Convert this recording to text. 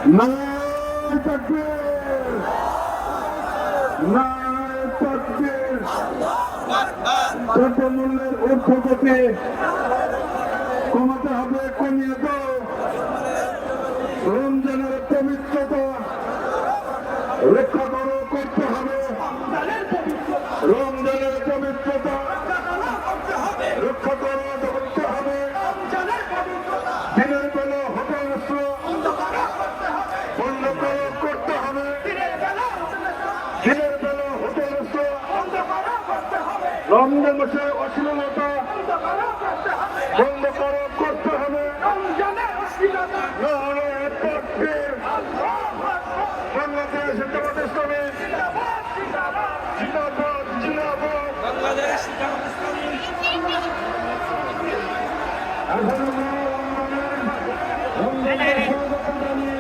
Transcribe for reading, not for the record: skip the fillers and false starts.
নারায়ে তাকবীর, নারায়ে তাকবীর। দ্রব্যমূল্যের ঊর্ধ্বগতি কমাতে হবে, কমিয়ে দাও। রমজানের পবিত্রতা রক্ষা করো, করতে হবে। রমজানের পবিত্রতা রক্ষা করো, করতে হবে। দিনের বেলা হোটেল বন্ধ করো, করতে হবে। দিনের বেলা হোটেল রমজান মাসে অশ্লীলতা বন্ধ করো, করতে হবে। নারায়ে তাকবীর। বাংলাদেশ জামাত ইসলামী জিন্দাবাদ, জিন্দাবাদ। বাংলাদেশ জামাত ইসলামী রমজানের স্বাগত জানিয়ে